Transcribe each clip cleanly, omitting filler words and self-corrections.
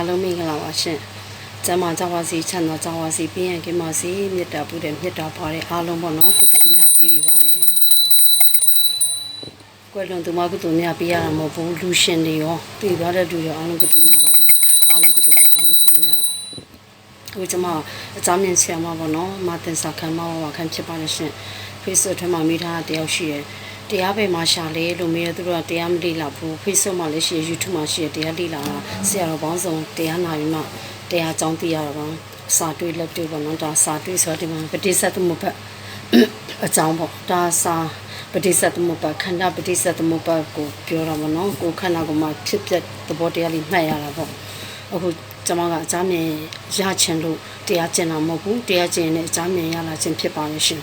အားလုံးမင်္ဂလာပါရှင်ကျမ်းမာကြပါစေချမ်းသာကြပါစေပြည့်ရန်ကင်းပါစေမေတ္တာပို့တဲ့မေတ္တာပါတဲ့အားလုံးပေါ့နော်ကုသိုလ်များပေးပါတယ်ကွယ်လွန်သူမကုသိုလ်များပေးရတာမဟုတ်ဘူးလူရှင်တွေရောတည်သွားတဲ့လူရောအားလုံးကုသိုလ်များပါတယ်အားလုံးကုသိုလ်များအားလုံးကုသိုလ်များဟိုကျမအကြောင်းမြင်ဆရာမပေါ့နော်မာတင်စာခံမဝါခံဖြစ်ပါတယ်ရှင် Facebook ထဲမှာမိထားတယောက်ရှိတယ်တရားပဲမှာရှာလေလို့မေးရသူတို့ကတရားမလေ့လာဘူး Facebook မှာလည်းရှိရ YouTube မှာရှိရတရားလေ့လာတာဆရာတော်ပေါင်းစုံတရားနာပြီးမှတရားကြောင်းသိရတာပါစာတွေ့လက်တွေ့ပေါ့နော်ဒါစာတွေ့ဆိုဒီမှာပဋိစ္စသမုပ္ပါအကြောင်းပေါ့ဒါစာပဋိစ္စသမုပ္ပါခန္ဓာပဋိစ္စသမုပ္ပါကိုပြောတာပေါ့နော်ကိုခန္ဓာကိုမှဖြစ်ပြသဘောတရားလေးမှတ်ရတာပေါ့အခုကျွန်မကအကြောင်းမြင်ရချင်လို့တရားကျင့်တာမဟုတ်ဘူးတရားကျင့်ရင်အကြောင်းမြင်ရလာခြင်းဖြစ်ပါရဲ့ရှင်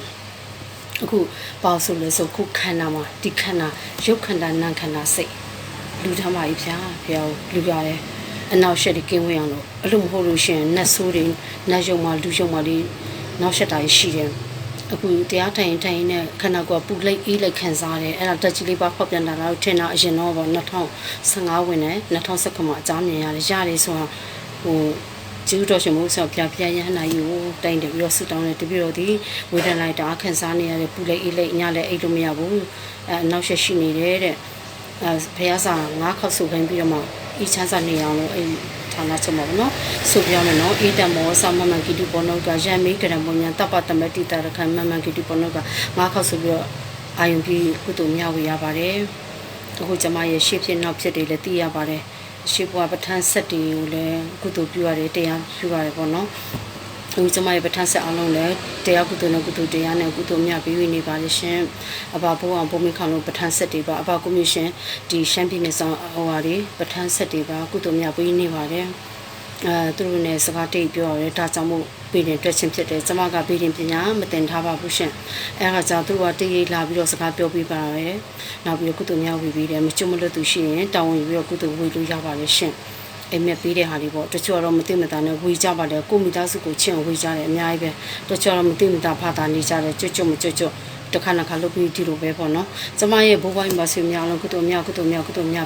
အခုပေါ့ဆိုလဲဆိုခုခန္ဓာမှာဒီခန္ဓာရုပ်ခန္ဓာနာမ်ခန္ဓာစိတ်လူထားပါပြီဗျာဖျောက်လူရတယ်အနောက်ရှက်တွေကင်းဝေးအောင်လို့အဲ့လိုမဟုတ်လို့ရှင်နတ်ဆိုးတွေနတ်ရုံမှာလူရုံမှာလေးနောက်ရှက်တာရှိတယ်အခုတရားထိုင်နဲ့ခန္ဓာကိုယ်ပူလိုက်အေးလိုက်ခံစားတယ်အဲ့ဒါတက်ကြီးလေးပါဖောက်ပြန်တာတော့ထင်တာအရင်တော့ပေါ့2015ဝင်တယ်2019မှာအကြောင်းမြင်ရတယ်ရတယ်ဆိုတော့ဟိုကျူးတော်ရှင်မို့ဆိုပြပြရဟနာယူတိုင်တယ်ပြီးတော့ဆူတောင်းတယ်တပြည့်တော့ဒီဝေဒနာလိုက်တာခံစားနေရတယ်ပူလိုက်အေးလိုက်ညလည်းအိတ်လို့မရဘူးနောက်ရှက်ရှိနေတယ်တဲ့ဘုရားစာ9ခေါက်ဆိုခိုင်းပြီးတော့မှဤချမ်းစာနေအောင်လို့အဲ့ဌာနချက်မှာပေါ့နော်ဆိုပြမယ်နော်အေတမောသမမန်ကိတိပေါ်နောကရံမေကရမောညာတပ္ပတမတိတရခံမမန်ကိတိပေါ်နောက9ခေါက်ဆိုပြီးတော့အာယုံပြီးကုသိုလ်မြဝေရပါတယ်အခုကျမရဲ့ရှေ့ဖြစ်နောက်ဖြစ်တွေလည်းသိရပါတယ်ရှေ့ဘဝပဋ္ဌာန်းဆက်တွေကိုလည်းကုသိုလ်ပြုရတယ်တရားပြုရတယ်ပေါ့နော်ဒီကျမရဲ့ပဋ္ဌာန်းဆက်အောင်လုံးလည်းတရားကုသိုလ်နဲ့ကုသိုလ်တရားနဲ့ကုသိုလ်မြပေးနေပါလိမ့်ရှင်အဘဘိုးအောင်ဘုံမိခေါင်လုံးပဋ္ဌာန်းဆက်တွေပါအဘကွန်မြူရှင်ဒီရှမ်းပြည်နယ်ဆောင်ဟိုဟာတွေပဋ္ဌာန်းဆက်တွေပါကုသိုလ်မြပေးနေပါတယ်သူတို့နဲ့စကားတိတ်ပြောရတယ်ဒါကြောင့်မို့ပြည်တင်တွေ့ချင်းဖြစ်တယ်ကျမကပြည်တင်ပညာမတင်ထားပါဘူးရှင်အဲဒါကြောင့်သူကတည်ရလာပြီးတော့စကားပြောပြပါရယ်နောက်ပြီးကုသိုလ်မြဝေပြီးတယ်မကျွတ်မလွတ်သူရှိရင်တောင်းဝင်ပြီးတော့ကုသိုလ်ဝေလို့ရပါလေရှင်အိမ်မက်ပေးတဲ့ဟာလေးပေါ့တချို့တော့မသိမသာနဲ့ဝေကြပါတယ်ကိုမိသားစုကိုချင်းဝေကြတယ်အများကြီးပဲတချို့တော့မသိမသာဖတာနေကြတယ်ကြွမကြွတခါခါလုပ်ပြီးဒီလိုပဲပေါ့နော်ကျမရဲ့ဘိုးဘွားကြီးမဆွေများလုံးကုသိုလ်များ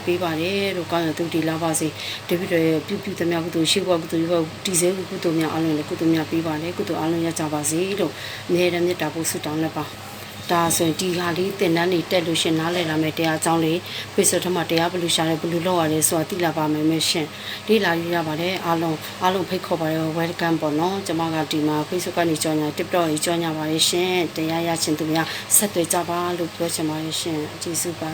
ပေးပါတယ်လို့ကောင်းရသူဒီလာပါစေတပည့်တွေပြုသမျှကုသိုလ်ရှိဘွားကုသိုလ်ရောဒီစေကုသိုလ်များအလုံးလည်းကုသိုလ်များပေးပါတယ်ကုသိုလ်အလုံးရကြပါစေလို့အမြဲတမ်းမေတ္တာပို့ဆုတောင်းလက်ပါဒါဆိုရင်ဒီဟာလေးတင်တန်းနေတက်လို့ရှင်နားလည်လာမယ်တရားအကြောင်းလေးဖေဆိုထမှာတရားဘလူရှာတယ်ဘလူလောက်ရတယ်ဆိုတာသိလာပါမယ်မရှင်လေးလာရပါတယ်အားလုံးဖိတ်ခေါ်ပါတယ် welcome ပေါ့နော်ကျွန်မကဒီမှာ Facebook ကနေကြောင်းညာ TikTok ကြီးကြောင်းညာပါတယ်ရှင်တရားရရှင်သူများဆက်သွယ်ကြပါလို့ပြောချင်ပါတယ်ရှင်ကျေးဇူးပါ